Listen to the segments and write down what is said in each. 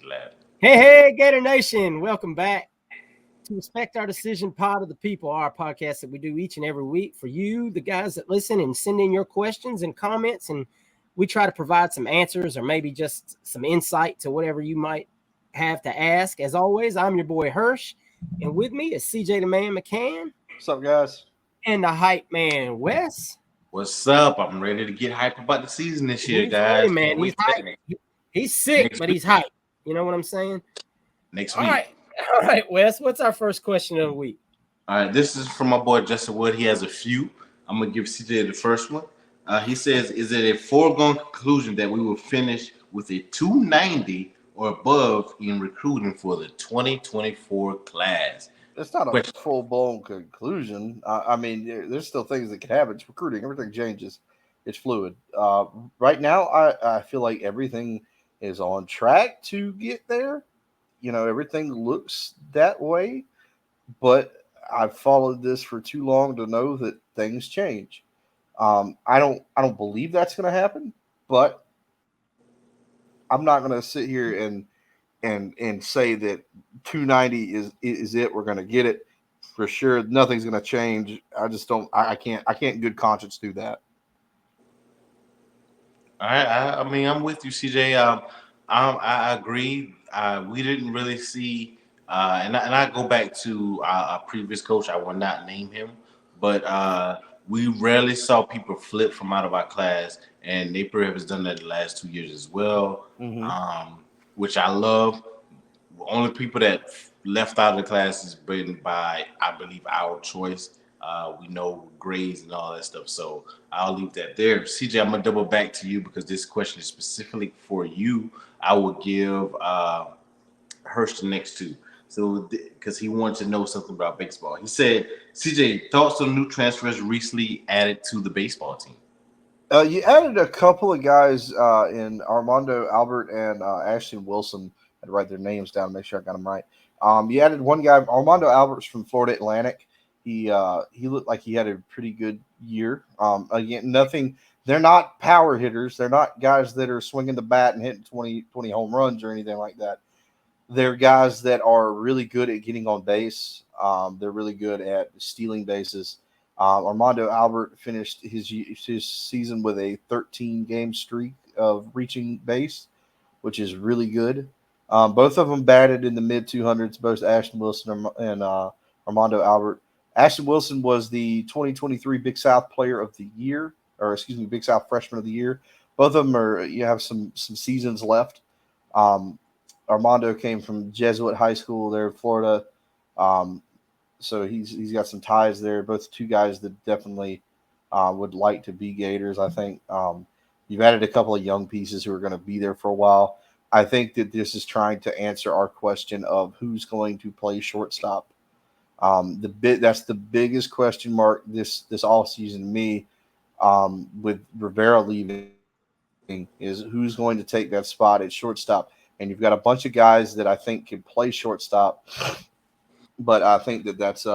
glad. Hey, Gator Nation. Welcome back to Respect Our Decision Pod of the People, our podcast that we do each and every week for you, the guys that listen and send in your questions and comments. And we try to provide some answers or maybe just some insight to whatever you might have to ask. As always, I'm your boy Hirsch. And with me is CJ the Man McCann. What's up, guys? And the hype man Wes. What's up? I'm ready to get hype about the season this year, He's guys. ready, man. He's hype. He's sick, Next but week. he's hype. You know what I'm saying? Next All week. All right, Wes. What's our first question of the week? All right, this is from my boy Justin Wood. He has a few. I'm gonna give CJ the first one. He says, "Is it a foregone conclusion that we will finish with a 290 or above in recruiting for the 2024 class?" It's not a Question. full-blown conclusion. I mean, there's still things that can happen. It's recruiting. Everything changes. It's fluid. Right now, I feel like everything is on track to get there. You know, everything looks that way. But I've followed this for too long to know that things change. I don't believe that's going to happen. But I'm not going to sit here and say that 290 is it. We're going to get it for sure. Nothing's going to change. I just don't. I can't in good conscience do that. All right, I mean, I'm with you, CJ. I agree. We didn't really see, and I go back to our previous coach. I will not name him, but we rarely saw people flip from out of our class, and Napier has done that the last 2 years as well, Mm-hmm. which I love. The only people that left out of the class has been by, I believe, our choice. We know grades and all that stuff, so I'll leave that there. CJ, I'm gonna double back to you because this question is specifically for you. I will give Hirsch the next two. So, because he wanted to know something about baseball, he said, "CJ, thoughts on new transfers recently added to the baseball team?" You added a couple of guys in Armando Albert and Ashton Wilson. I had to write their names down to make sure I got them right. You added one guy, Armando Albert's from Florida Atlantic. He looked like he had a pretty good year. Again, nothing. They're not power hitters. They're not guys that are swinging the bat and hitting 20 home runs or anything like that. They're guys that are really good at getting on base. They're really good at stealing bases. Armando Albert finished his season with a 13 game streak of reaching base, which is really good. Both of them batted in the mid 200s, both Ashton Wilson and Armando Albert. Ashton Wilson was the 2023 Big South Player of the Year, or excuse me, Big South Freshman of the Year. Both of them are you have some seasons left. Um, Armando came from Jesuit High School there in Florida. Um, so he's got some ties there. Both two guys that definitely would like to be Gators. I think you've added a couple of young pieces who are going to be there for a while. I think that this is trying to answer our question of who's going to play shortstop. That's the biggest question mark this all season to me. With Rivera leaving, is who's going to take that spot at shortstop. And you've got a bunch of guys that I think can play shortstop, but I think that's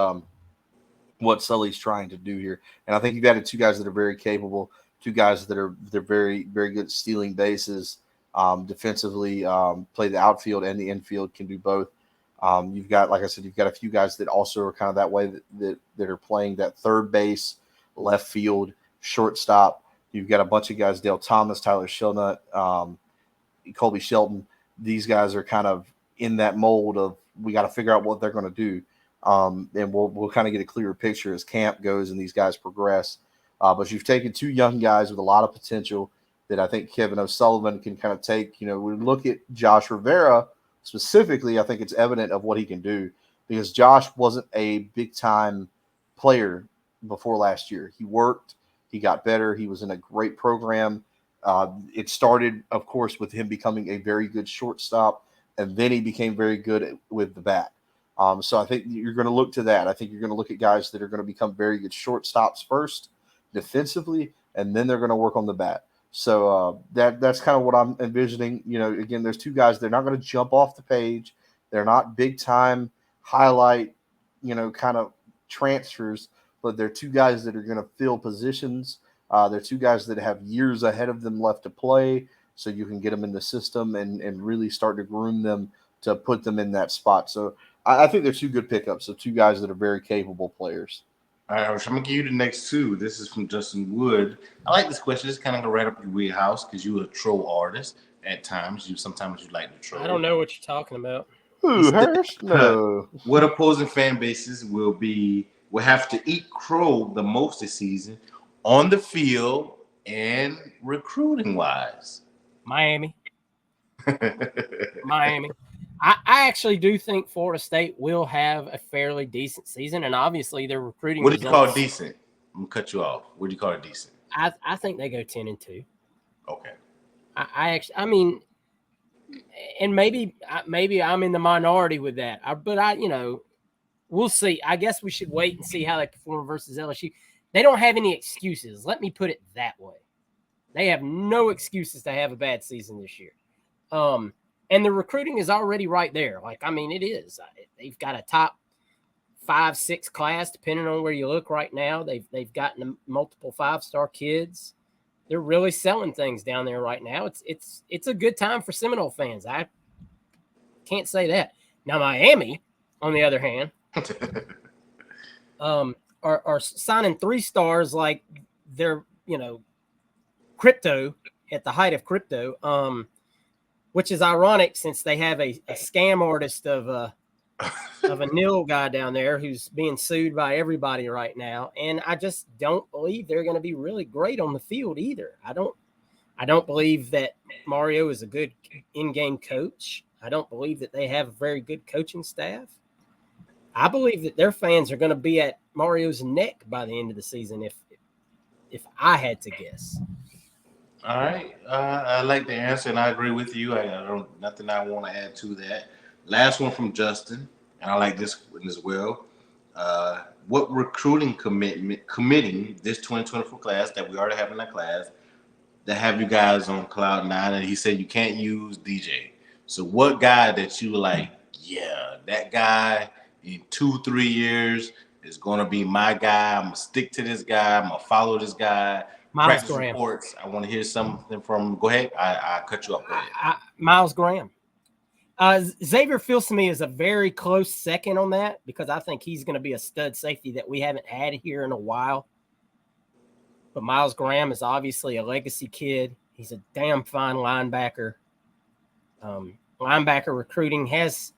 what Sully's trying to do here. And I think you've added two guys that are very capable, two guys that are they're very very good at stealing bases, defensively, play the outfield and the infield, can do both. You've got, like I said, you've got a few guys that also are kind of that way that are playing that third base, left field, shortstop. You've got a bunch of guys: Dale Thomas, Tyler Shilnut, Colby Shelton. These guys are kind of in that mold of we got to figure out what they're going to do. And we'll kind of get a clearer picture as camp goes and these guys progress. But you've taken two young guys with a lot of potential that I think Kevin O'Sullivan can kind of take. You know, we look at Josh Rivera specifically. I think it's evident of what he can do because Josh wasn't a big time player before last year. He worked, he got better, he was in a great program. It started, of course, with him becoming a very good shortstop, and then he became very good with the bat. So I think you're going to look to that. I think you're going to look at guys that are going to become very good shortstops first, defensively, and then they're going to work on the bat. So that's kind of what I'm envisioning. You know, again, there's two guys. They're not going to jump off the page. They're not big time highlight, kind of transfers, but they're two guys that are going to fill positions. They're two guys that have years ahead of them left to play. so you can get them in the system and really start to groom them to put them in that spot. So I think they're two good pickups of two guys that are very capable players. All right, I'm gonna give you the next two. This is from Justin Wood. I like this question. It's kind of right up your wheelhouse because you're a troll artist at times. Sometimes you like to troll. I don't know what you're talking about. Ooh, Harris? No. What opposing fan bases will have to eat crow the most this season on the field and recruiting wise? Miami. Miami. I actually do think Florida State will have a fairly decent season, and obviously their recruiting. What do you call decent? I'm gonna cut you off. What do you call it decent? I think they go 10-2. Okay. I mean, and maybe I'm in the minority with that. But we'll see. I guess we should wait and see how they perform versus LSU. They don't have any excuses. Let me put it that way. They have no excuses to have a bad season this year. And the recruiting is already right there. It is. They've got a top 5-6 class, depending on where you look right now. They've gotten multiple 5-star kids. They're really selling things down there right now. It's a good time for Seminole fans. I can't say that. Now Miami, on the other hand, are signing 3 stars like they're crypto at the height of crypto. Which is ironic since they have a scam artist of a Nil guy down there who's being sued by everybody right now. And I just don't believe they're going to be really great on the field either. I don't believe that Mario is a good in-game coach. I don't believe that they have a very good coaching staff. I believe that their fans are going to be at Mario's neck by the end of the season if I had to guess. All right, I like the answer, and I agree with you. I don't nothing I want to add to that. Last one from Justin, and I like this one as well. What recruiting committing this 2024 class that we already have in that class that have you guys on cloud 9? And he said you can't use DJ. So what guy that you like? Yeah, that guy in 2-3 years is gonna be my guy. I'm gonna stick to this guy. I'm gonna follow this guy. Miles Graham. Reports. I want to hear something from. Go ahead. I cut you off. Go ahead. Miles Graham. Xavier Fields to me is a very close second on that because I think he's going to be a stud safety that we haven't had here in a while. But Miles Graham is obviously a legacy kid. He's a damn fine linebacker. Linebacker recruiting has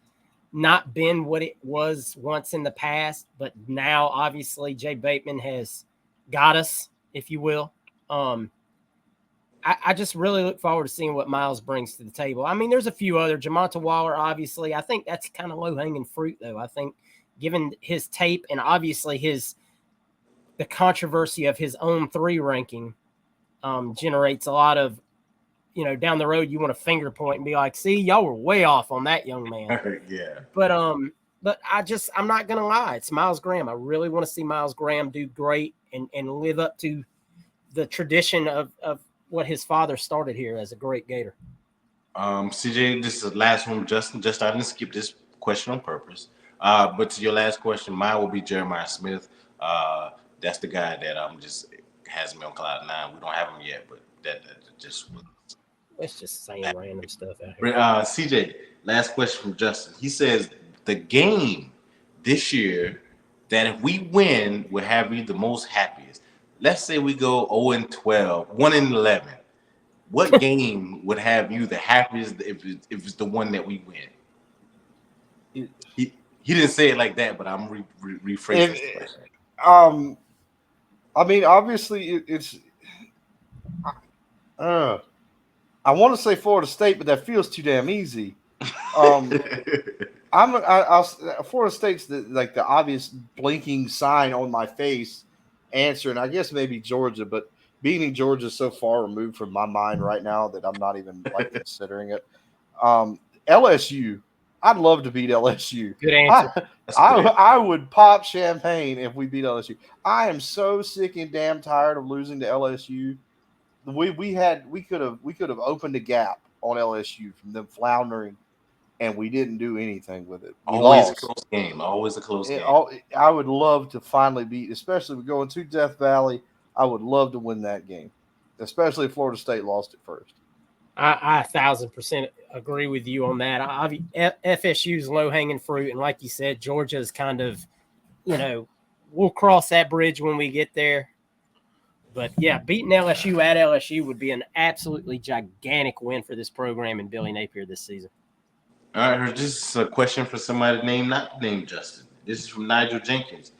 not been what it was once in the past, but now obviously Jay Bateman has got us, if you will. I just really look forward to seeing what Miles brings to the table. I mean, there's a few other. Jamonta Waller, obviously. I think that's kind of low-hanging fruit, though. I think given his tape and obviously the controversy of his own 3 ranking generates a lot of, down the road you want to finger point and be like, see, y'all were way off on that young man. Yeah. But I'm not going to lie. It's Miles Graham. I really want to see Miles Graham do great and live up to the tradition of what his father started here as a great Gator. CJ, this is the last one, Justin. I didn't skip this question on purpose. But to your last question, mine will be Jeremiah Smith. That's the guy that just has me on cloud 9. We don't have him yet, but that just. Let's just saying random stuff out here. CJ, last question from Justin. He says the game this year that if we win will have you the most happiest. Let's say we go 0-12, 1-11. What game would have you the happiest if it's the one that we win? He didn't say it like that, but I'm rephrasing the question. I mean, obviously, it's. I want to say Florida State, but that feels too damn easy. Florida State's the obvious blinking sign on my face answer, and I guess maybe Georgia, but beating Georgia is so far removed from my mind right now that I'm not even considering it. LSU, I'd love to beat LSU. Good answer. I would pop champagne if we beat LSU. I am so sick and damn tired of losing to LSU. We could have opened a gap on LSU from them floundering, and we didn't do anything with it. Always a close game. Always a close game. I would love to finally beat, especially if we're going to Death Valley. I would love to win that game, especially if Florida State lost it first. I 1,000% agree with you on that. FSU's low hanging fruit, and like you said, Georgia's kind of, we'll cross that bridge when we get there. But yeah, beating LSU at LSU would be an absolutely gigantic win for this program and Billy Napier this season. All right, this is a question for somebody not named Justin. This is from Nigel Jenkins.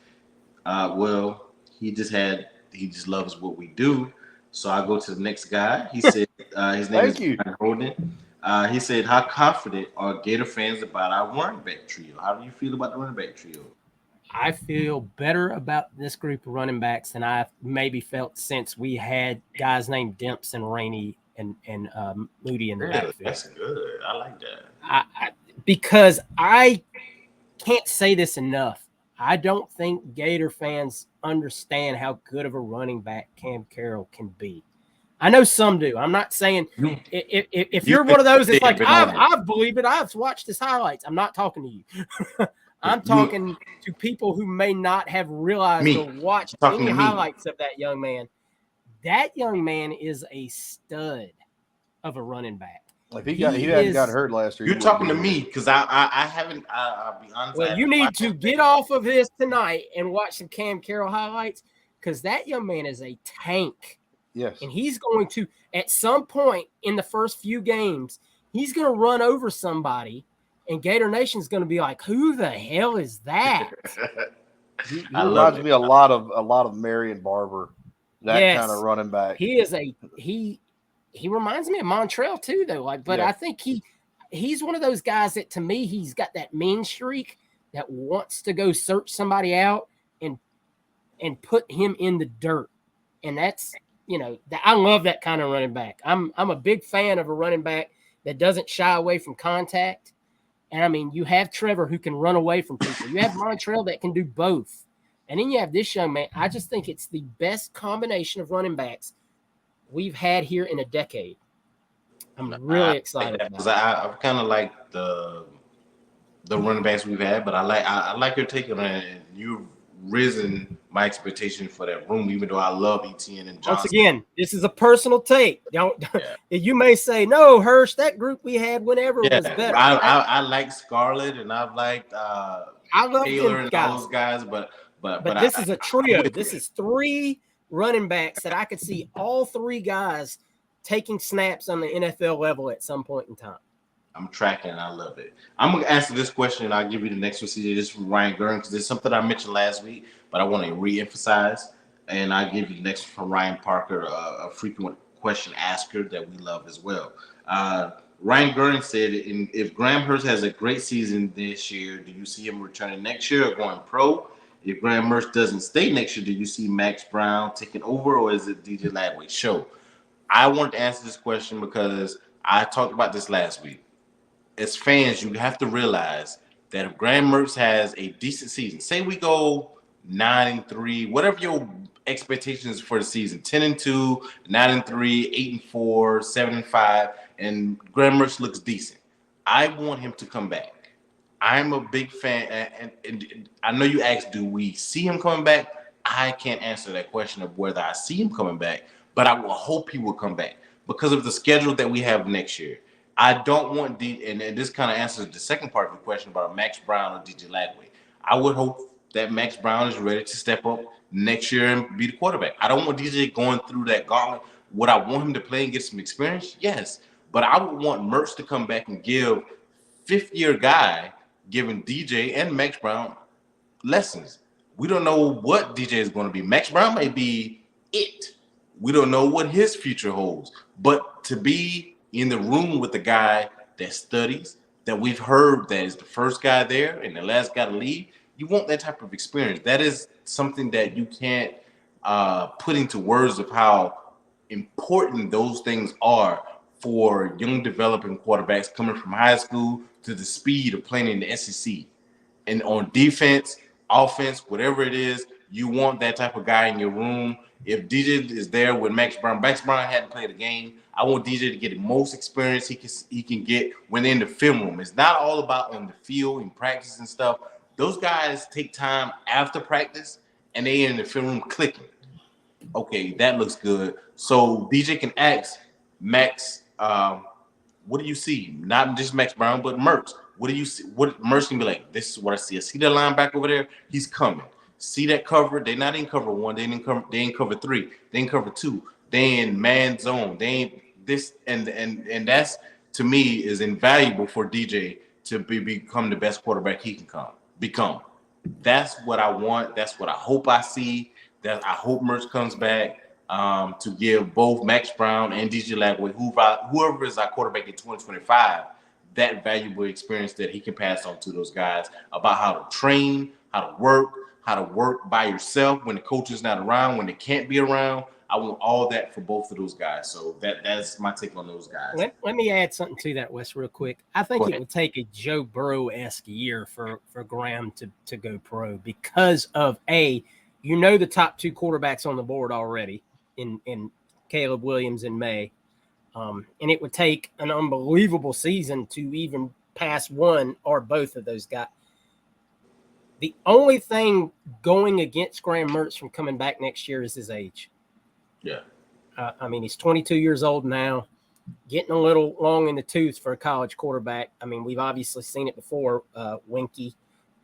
Well, he just loves what we do. So I go to the next guy. He said his name is Brian Holden. He said, how confident are Gator fans about our running back trio? How do you feel about the running back trio? I feel better about this group of running backs than I've maybe felt since we had guys named Demps and Rainey and Moody in the backfield. That's good. I like that. Because I can't say this enough. I don't think Gator fans understand how good of a running back Cam Carroll can be. I know some do. I'm not saying if you're one of those, it's like, I believe it. I've watched his highlights. I'm not talking to you. I'm talking to people who may not have realized or watched any highlights of that young man. That young man is a stud of a running back. If he hadn't got hurt last year. You're talking to me because I haven't. I'll be honest. Well, you need to get off of this tonight and watch some Cam Carroll highlights because that young man is a tank. Yes. And he's going to, at some point in the first few games, he's going to run over somebody, and Gator Nation's going to be like, "Who the hell is that?" He reminds me a lot of Marion Barber, that kind of running back. He is he reminds me of Montrell too, though. I think he's one of those guys that, to me, he's got that mean streak that wants to go search somebody out and put him in the dirt, and that's. I love that kind of running back. I'm a big fan of a running back that doesn't shy away from contact. And I mean, you have Trevor who can run away from people. You have Montrell that can do both. And then you have this young man. I just think it's the best combination of running backs we've had here in a decade. I'm really excited about it. I kind of like the running backs we've had, but I like your take on it. You've risen my expectation for that room, even though I love Etienne and Johnson. Once again, this is a personal take. You may say, no, Hirsch, that group we had whenever was better. I like Scarlett, and I've liked I love Taylor and all those guys, but this is a trio. This is three running backs that I could see all three guys taking snaps on the NFL level at some point in time. I'm tracking, and I love it. I'm going to answer this question, and I'll give you the next procedure. This is from Ryan Gurn, because it's something I mentioned last week, but I want to re-emphasize, and I'll give you the next from Ryan Parker, a frequent question asker that we love as well. Ryan Gurn said, if Graham Mertz has a great season this year, do you see him returning next year or going pro? If Graham Mertz doesn't stay next year, do you see Max Brown taking over, or is it DJ Lagway's show? I wanted to answer this question because I talked about this last week. As fans, you have to realize that if Graham Mertz has a decent season, say we go 9-3, whatever your expectations for the season, 10-2, 9-3, 8-4, 7-5, and Graham Mertz looks decent, I want him to come back. I'm a big fan, and I know you asked, do we see him coming back? I can't answer that question of whether I see him coming back, but I will hope he will come back because of the schedule that we have next year. I don't want and this kind of answers the second part of the question about Max Brown or DJ Lagway. I would hope that Max Brown is ready to step up next year and be the quarterback. I don't want DJ going through that gauntlet. Would I want him to play and get some experience? Yes. But I would want Mertz to come back and give fifth-year guy giving DJ and Max Brown lessons. We don't know what DJ is going to be. Max Brown may be it. We don't know what his future holds. But to be in the room with the guy that studies, that we've heard that is the first guy there and the last guy to leave, you want that type of experience. That is something that you can't put into words of how important those things are for young developing quarterbacks coming from high school to the speed of playing in the SEC. And on defense, offense, whatever it is, you want that type of guy in your room. If DJ is there with Max Brown hadn't played a game, I want DJ to get the most experience he can get when in the film room. It's not all about on the field and practice and stuff. Those guys take time after practice, and they in the film room clicking. Okay, that looks good. So DJ can ask Max what do you see? Not just Max Brown, but Mertz. What do you see? What Mertz can be like? This is what I see. I see that linebacker over there. He's coming. See that cover? They not in cover one. They ain't cover three. They ain't cover two. They in man zone. They ain't this and that's to me is invaluable for DJ to become the best quarterback he can become. That's what I want. That's what I hope I see. That I hope Mertz comes back to give both Max Brown and DJ Lagway, whoever is our quarterback in 2025, that valuable experience that he can pass on to those guys about how to train, how to work by yourself when the coach is not around, when they can't be around. I want all that for both of those guys. So that's my take on those guys. Let me add something to that, Wes, real quick. I think it would take a Joe Burrow-esque year for Graham to go pro because of the top two quarterbacks on the board already in Caleb Williams and May. And it would take an unbelievable season to even pass one or both of those guys. The only thing going against Graham Mertz from coming back next year is his age. Yeah. He's 22 years old now, getting a little long in the tooth for a college quarterback. I mean, we've obviously seen it before, Winky,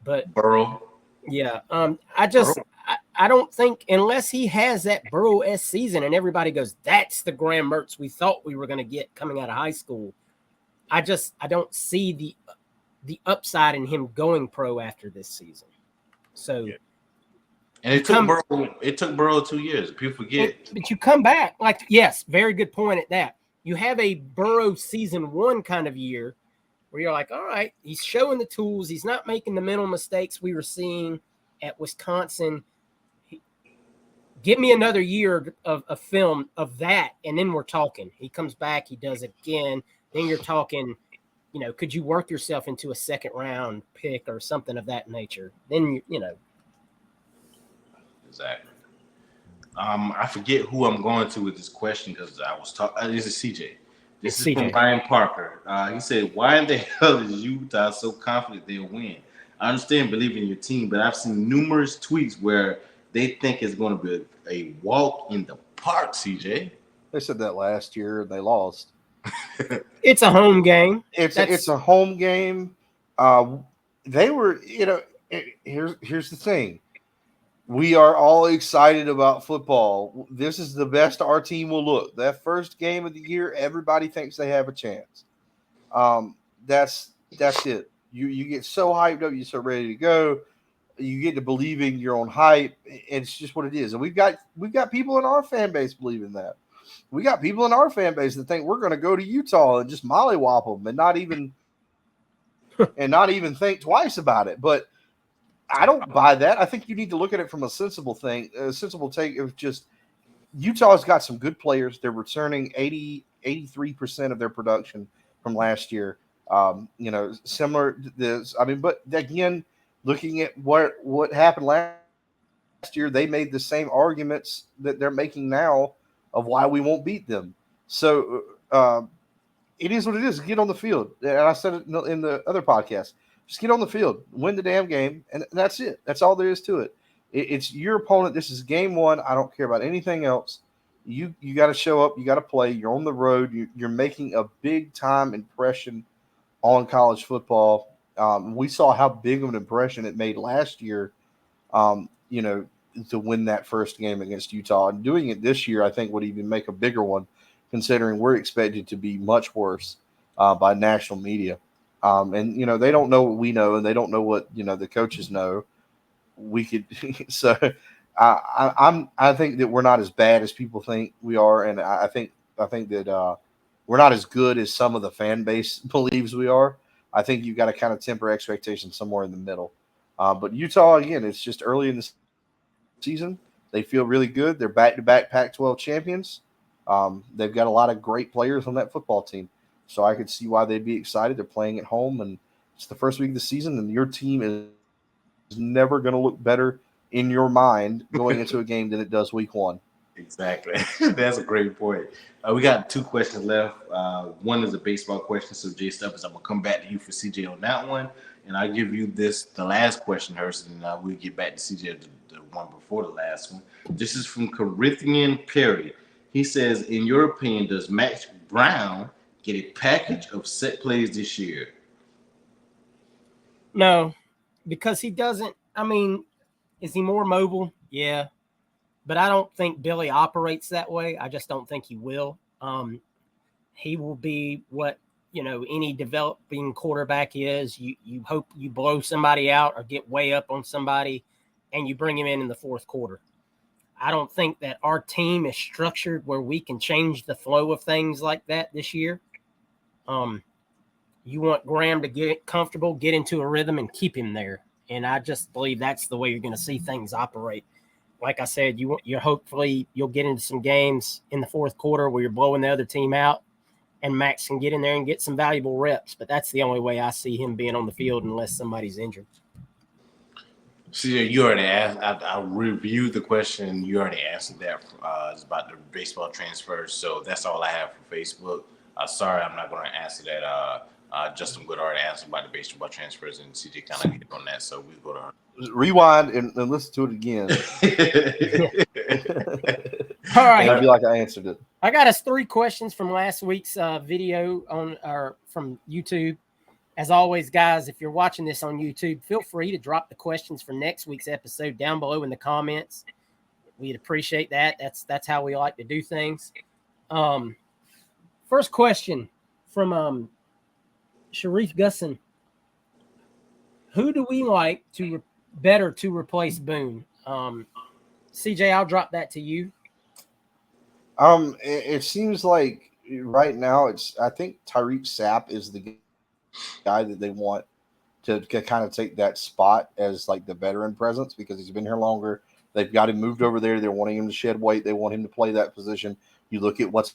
but Burrow. Yeah. I don't think unless he has that Burrow-esque season and everybody goes, that's the Graham Mertz we thought we were going to get coming out of high school. I don't see the upside in him going pro after this season. So, yeah. And it took Burrow 2 years. People forget. But you come back yes, very good point at that. You have a Burrow season one kind of year where you're like, all right, he's showing the tools. He's not making the mental mistakes we were seeing at Wisconsin. Give me another year of film of that, and then we're talking. He comes back, he does it again. Then you're talking, could you work yourself into a second round pick or something of that nature? Then, Exactly. I forget who I'm going to with this question because I was talking. This is CJ. This is from Ryan Parker. He said, "Why in the hell is Utah so confident they'll win? I understand believing in your team, but I've seen numerous tweets where they think it's going to be a walk in the park." CJ. They said that last year and they lost. It's a home game. It's a home game. They were, here's the thing. We are all excited about football. This is the best our team will look. That first game of the year, everybody thinks they have a chance. That's it. You get so hyped up, you're so ready to go. You get to believing your own hype. It's just what it is. And we've got people in our fan base believing that. We got people in our fan base that think we're going to go to Utah and just mollywop them and not even think twice about it. But I don't buy that. I think you need to look at it from a sensible take of just Utah's got some good players. They're returning 83% of their production from last year. Similar to this. But again, looking at what happened last year, they made the same arguments that they're making now of why we won't beat them. So it is what it is. Get on the field. And I said it in the other podcast. Just get on the field, win the damn game, and that's it. That's all there is to it. It's your opponent. This is game one. I don't care about anything else. You got to show up. You got to play. You're on the road. You're making a big-time impression on college football. We saw how big of an impression it made last year, to win that first game against Utah. And doing it this year, I think, would even make a bigger one, considering we're expected to be much worse by national media. They don't know what we know, and they don't know what the coaches know. We could, so I think that we're not as bad as people think we are, and I think that we're not as good as some of the fan base believes we are. I think you've got to kind of temper expectations somewhere in the middle. But Utah, again, it's just early in the season. They feel really good. They're back-to-back Pac-12 champions. They've got a lot of great players on that football team. So I could see why they'd be excited. They're playing at home, and it's the first week of the season, and your team is never going to look better in your mind going into a game than it does week one. Exactly. That's a great point. We got 2 questions left. One is a baseball question. So, Jay Stubbs, I'm going to come back to you for CJ on that one. And I'll give you the last question, Hurst, and we'll get back to CJ, the one before the last one. This is from Corinthian Perry. He says, in your opinion, does Max Brown get a package of set plays this year? No, because he doesn't. I mean, is he more mobile? Yeah, but I don't think Billy operates that way. I just don't think he will. He will be what any developing quarterback is. You hope you blow somebody out or get way up on somebody, and you bring him in the fourth quarter. I don't think that our team is structured where we can change the flow of things like that this year. You want Graham to get comfortable, get into a rhythm, and keep him there. And I just believe that's the way you're going to see things operate. Like I said, you're hopefully you'll get into some games in the fourth quarter where you're blowing the other team out, and Max can get in there and get some valuable reps. But that's the only way I see him being on the field unless somebody's injured. See, you already asked. I reviewed the question. You already answered that. It's about the baseball transfers. So that's all I have for Facebook. Sorry, I'm not going to answer that. Justin Wood already answered about the baseball transfers, and CJ kind of hit on that. So we go to her. Rewind and listen to it again. All right. I feel like I answered it. I got us 3 questions from last week's video from YouTube. As always, guys, if you're watching this on YouTube, feel free to drop the questions for next week's episode down below in the comments. We'd appreciate that. That's how we like to do things. First question from Sharif Gusson. Who do we like better to replace Boone? CJ, I'll drop that to you. It seems like right now I think Tyreek Sapp is the guy that they want to kind of take that spot as like the veteran presence because he's been here longer. They've got him moved over there. They're wanting him to shed weight. They want him to play that position. You look at what's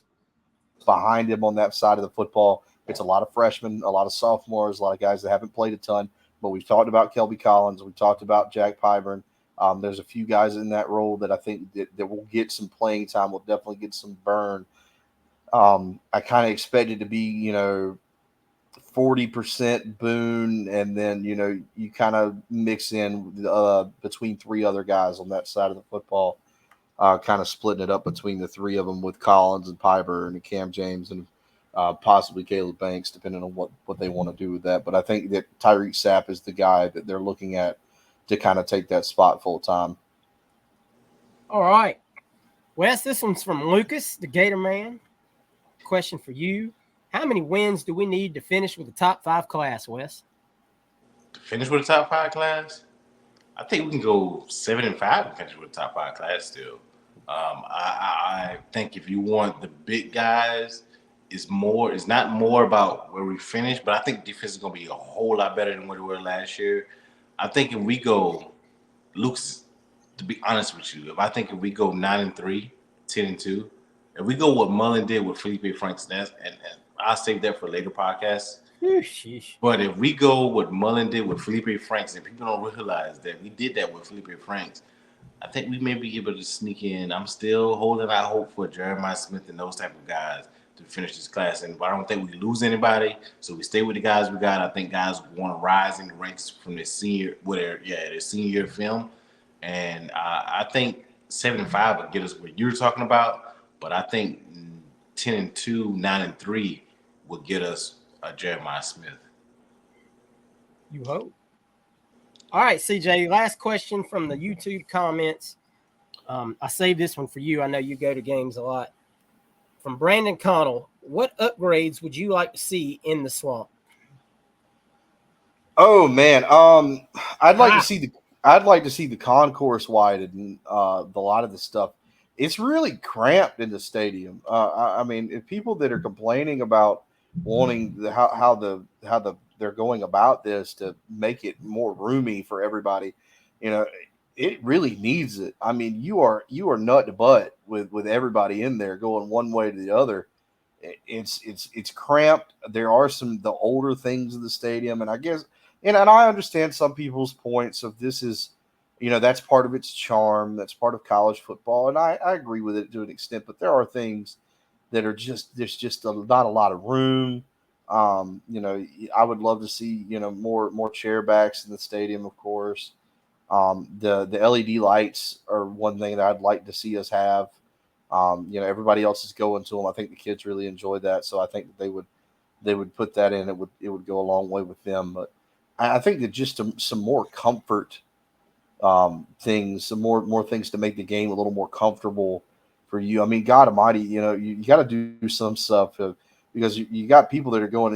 behind him on that side of the football. It's a lot of freshmen, a lot of sophomores, a lot of guys that haven't played a ton. But we've talked about Kelby Collins. We've talked about Jack Pyburn. There's a few guys in that role that I think that will get some playing time, will definitely get some burn. I kind of expect it to be, 40% Boone, and then, you kind of mix in between 3 other guys on that side of the football, kind of splitting it up between the 3 of them with Collins and Pyburn and Cam James and possibly Caleb Banks, depending on what they want to do with that. But I think that Tyreek Sapp is the guy that they're looking at to kind of take that spot full time. All right. Wes, this one's from Lucas, the Gator Man. Question for you. How many wins do we need to finish with the top 5 class, Wes? To finish with the top 5 class? I think we can go 7-5 and finish with the top 5 class still. I think if you want the big guys, it's not more about where we finish, but I think defense is going to be a whole lot better than what we were last year. I think if we go, Luke's, to be honest with you, if we go 9-3, 10-2, if we go what Mullen did with Felipe Franks, and I'll save that for later podcasts. But if we go what Mullen did with Felipe Franks, and people don't realize that we did that with Felipe Franks, I think we may be able to sneak in. I'm still holding out hope for Jeremiah Smith and those type of guys to finish this class. And I don't think we lose anybody, so we stay with the guys we got. I think guys want to rise in the ranks from their senior year film. And I think 7-5 will get us what you're talking about. But I think 10-2, 9-3 will get us Jeremiah Smith. You hope. All right, CJ, last question from the YouTube comments. I saved this one for you. I know you go to games a lot. From Brandon Connell, what upgrades would you like to see in the swamp? Oh man, I'd like to see the concourse widened. A lot of the stuff, it's really cramped in the stadium. I mean, if people that are complaining about wanting how they're going about this to make it more roomy for everybody, it really needs it. I mean, you are nut to butt with everybody in there going one way to the other. It's cramped. There are the older things in the stadium, and I guess, and I understand some people's points of this is, that's part of its charm. That's part of college football, and I agree with it to an extent. But there are things that are there's just not a lot of room. I would love to see more chair backs in the stadium, of course. The LED lights are one thing that I'd like to see us have. Everybody else is going to them. I think the kids really enjoy that, so I think that they would put that in. It would go a long way with them. But I think that just some more comfort things, some more things to make the game a little more comfortable for you. I mean, God Almighty, you got to do some stuff because you got people that are going.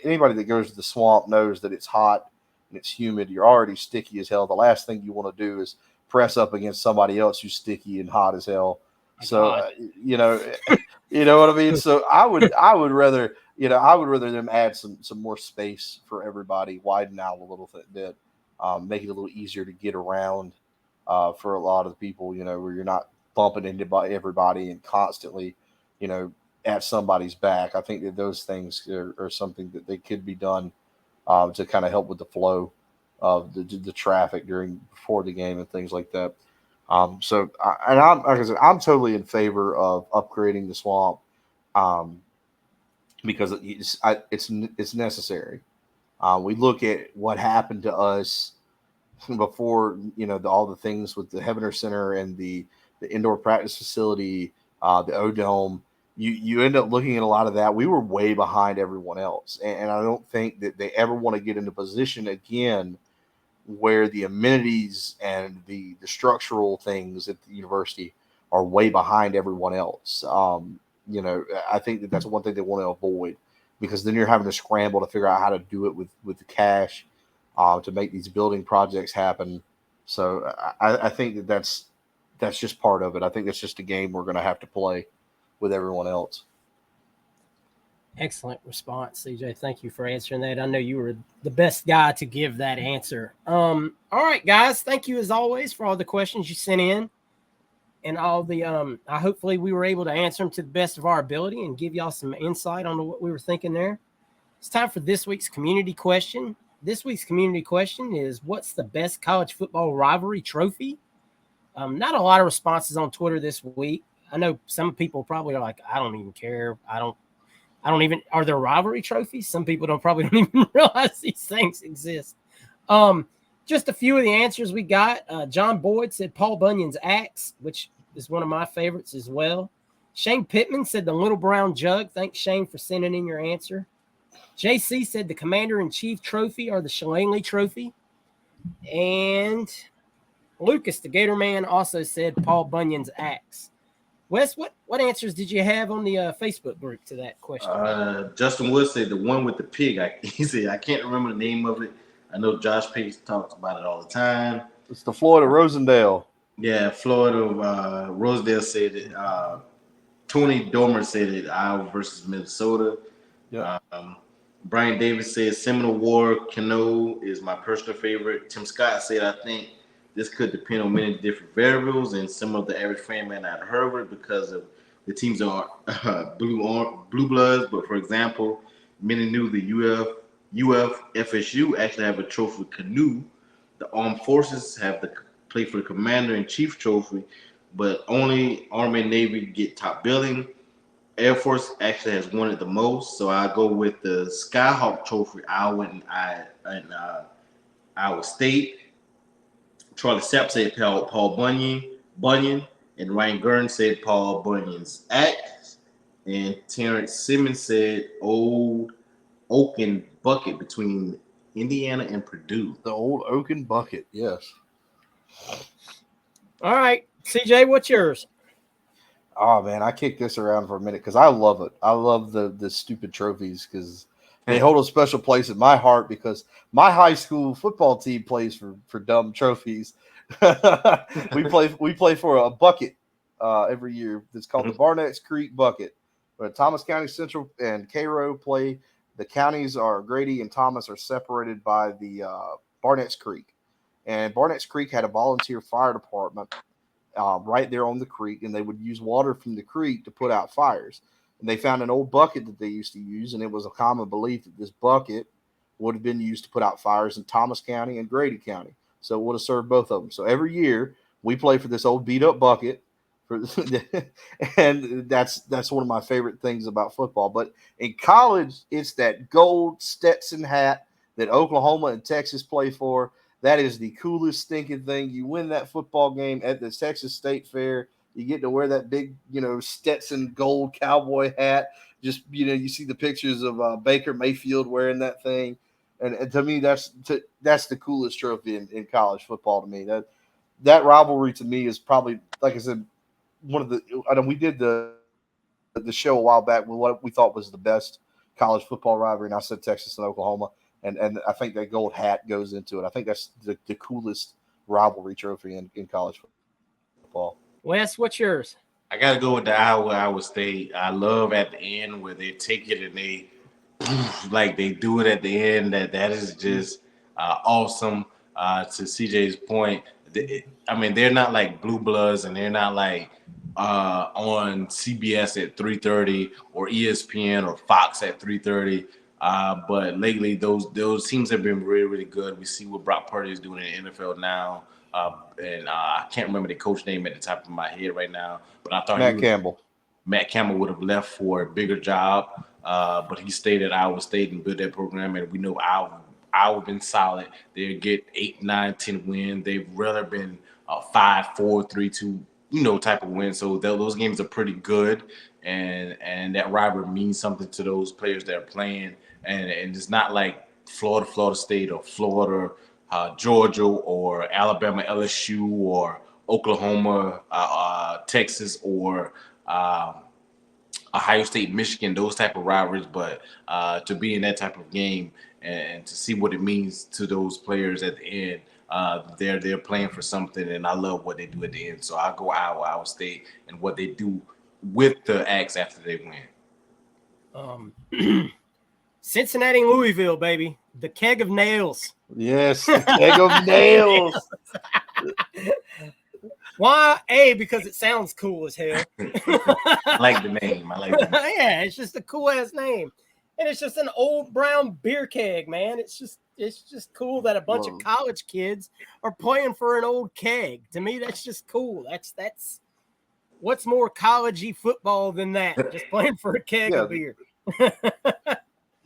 Anybody that goes to the swamp knows that it's hot and it's humid. You're already sticky as hell. The last thing you want to do is press up against somebody else who's sticky and hot as hell. So you know what I mean. So I would rather them add some more space for everybody, widen out a little bit. Make it a little easier to get around for a lot of people, where you're not bumping into everybody and constantly, at somebody's back. I think that those things are something that they could be done to kind of help with the flow of the traffic before the game and things like that. I'm like I said, I'm totally in favor of upgrading the swamp because it's necessary. We look at what happened to us before, all the things with the Heavener Center and the indoor practice facility, the O-Dome. You end up looking at a lot of that. We were way behind everyone else, and I don't think that they ever want to get in a position again where the amenities and the structural things at the university are way behind everyone else. I think that's one thing they want to avoid, because then you're having to scramble to figure out how to do it with the cash to make these building projects happen. So I think that's just part of it. I think that's just a game we're going to have to play with everyone else. Excellent response, CJ. Thank you for answering that. I know you were the best guy to give that answer. All right, guys. Thank you as always for all the questions you sent in and all the hopefully we were able to answer them to the best of our ability and give y'all some insight on what we were thinking there. It's time for this week's community question. This week's community question is, what's the best college football rivalry trophy? Not a lot of responses on Twitter this week. I know some people probably are like, I don't even care. I don't even, are there rivalry trophies? Some people probably don't even realize these things exist. Just a few of the answers we got. John Boyd said Paul Bunyan's axe, which is one of my favorites as well. Shane Pittman said the little brown jug. Thanks, Shane, for sending in your answer. JC said the Commander-in-Chief trophy or the Shillelagh trophy. And Lucas, the Gator Man, also said Paul Bunyan's axe. Wes, what answers did you have on the Facebook group to that question? Justin Wood said the one with the pig. He said, I can't remember the name of it. I know Josh Pace talks about it all the time. It's the Florida Rosendale. Yeah, Florida Rosedale said it. Tony Domer said it, Iowa versus Minnesota. Yeah. Brian Davis said Seminole War Cano is my personal favorite. Tim Scott said, I think this could depend on many different variables, and some of the average fan may not have heard of it because of the teams are blue bloods. But for example, many knew the UF FSU actually have a trophy canoe. The armed forces have the play for the Commander-in-Chief trophy, but only Army and Navy get top billing. Air Force actually has won it the most, so I go with the Skyhawk trophy. Iowa and Iowa State. Charlie Sapp said Paul Bunyan, and Ryan Gurn said Paul Bunyan's axe, and Terrence Simmons said Old Oaken Bucket between Indiana and Purdue. The old Oaken Bucket, yes. All right, CJ, what's yours? Oh man, I kicked this around for a minute because I love it. I love the stupid trophies because they hold a special place in my heart because my high school football team plays for dumb trophies. we play for a bucket every year. It's called the Barnett's Creek Bucket. But Thomas County Central and Cairo play. The counties are Grady and Thomas are separated by the Barnett's Creek, and Barnett's Creek had a volunteer fire department right there on the creek, and they would use water from the creek to put out fires. And they found an old bucket that they used to use, and it was a common belief that this bucket would have been used to put out fires in Thomas County and Grady County. So it would have served both of them. So every year we play for this old beat up bucket, and that's one of my favorite things about football. But in college, it's that gold Stetson hat that Oklahoma and Texas play for. That is the coolest stinking thing. You win that football game at the Texas State Fair, You get to wear that big, Stetson gold cowboy hat. Just, you see the pictures of Baker Mayfield wearing that thing. And to me, that's the coolest trophy in college football to me. That rivalry to me is probably, like I said, we did the show a while back with what we thought was the best college football rivalry, and I said Texas and Oklahoma. And I think that gold hat goes into it. I think that's the coolest rivalry trophy in college football. Wes, what's yours? I got to go with the Iowa State. I love at the end where they take it and they like they do it at the end. That is just awesome. To CJ's point, they're not like Blue Bloods, and they're not like on CBS at 3:30 or ESPN or Fox at 3:30. But lately, those teams have been really, really good. We see what Brock Purdy is doing in the NFL now. And I can't remember the coach name at the top of my head right now, but I thought Matt Campbell would have left for a bigger job, but he stayed at Iowa State and built that program. And we know Iowa been solid. They get 8, 9, 10 wins. They've rather been 5, 4, 3, 2, type of win. So those games are pretty good, and that rivalry means something to those players that are playing. And it's not like Florida State or Florida. Georgia or Alabama, LSU or Oklahoma, Texas or Ohio State, Michigan, those type of rivalries. But to be in that type of game and to see what it means to those players at the end, they're playing for something, and I love what they do at the end. So I go Iowa State and what they do with the Axe after they win. Cincinnati and Louisville, baby. The keg of nails. Yes, the keg of nails. Why? A, because it sounds cool as hell. I like the name. Yeah, it's just a cool-ass name. And it's just an old brown beer keg, man. It's just cool that a bunch of college kids are playing for an old keg. To me, that's just cool. That's what's more college-y football than that? Just playing for a keg of beer.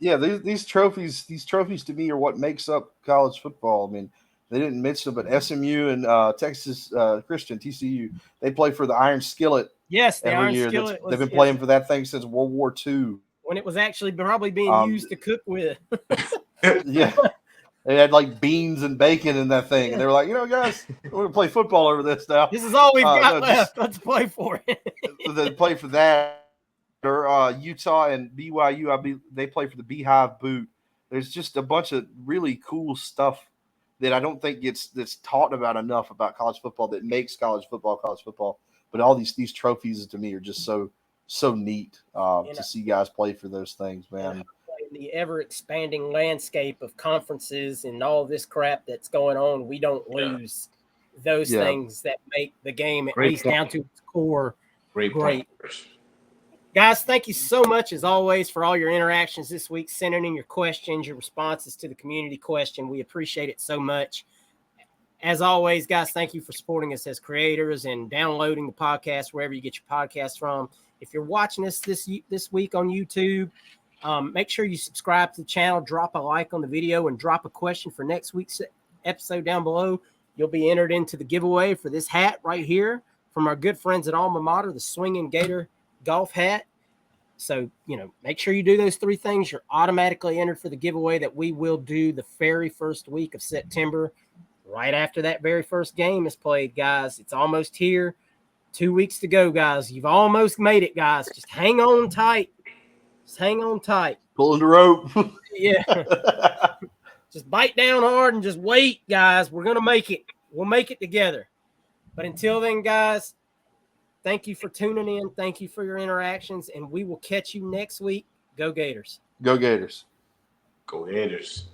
Yeah, these trophies to me are what makes up college football. I mean, they didn't mention it, but SMU and Texas Christian, TCU, they play for the Iron Skillet. Yes, the every Iron year. Skillet. They've been playing for that thing since World War II. When it was actually probably being used to cook with. Yeah. They had like beans and bacon in that thing. And they were like, guys, we're going to play football over this now. This is all we've got left. Let's play for it. They play for that. Or Utah and BYU, they play for the Beehive Boot. There's just a bunch of really cool stuff that I don't think that's taught about enough about college football that makes college football. But all these trophies to me are just so neat to see guys play for those things, man. In the ever expanding landscape of conferences and all this crap that's going on, we don't lose those things that make the game at least down to its core great. Guys, thank you so much, as always, for all your interactions this week, sending in your questions, your responses to the community question. We appreciate it so much. As always, guys, thank you for supporting us as creators and downloading the podcast wherever you get your podcasts from. If you're watching us this week on YouTube, make sure you subscribe to the channel, drop a like on the video, and drop a question for next week's episode down below. You'll be entered into the giveaway for this hat right here from our good friends at Alma Mater, the Swinging Gator golf hat. So, make sure you do those 3 things. You're automatically entered for the giveaway that we will do the very first week of September, right after that very first game is played, guys. It's almost here. 2 weeks to go, guys. You've almost made it, guys. Just hang on tight. Pulling the rope. Yeah. Just bite down hard and just wait, guys. We're going to make it. We'll make it together. But until then, guys, thank you for tuning in. Thank you for your interactions, and we will catch you next week. Go Gators. Go Gators. Go Gators.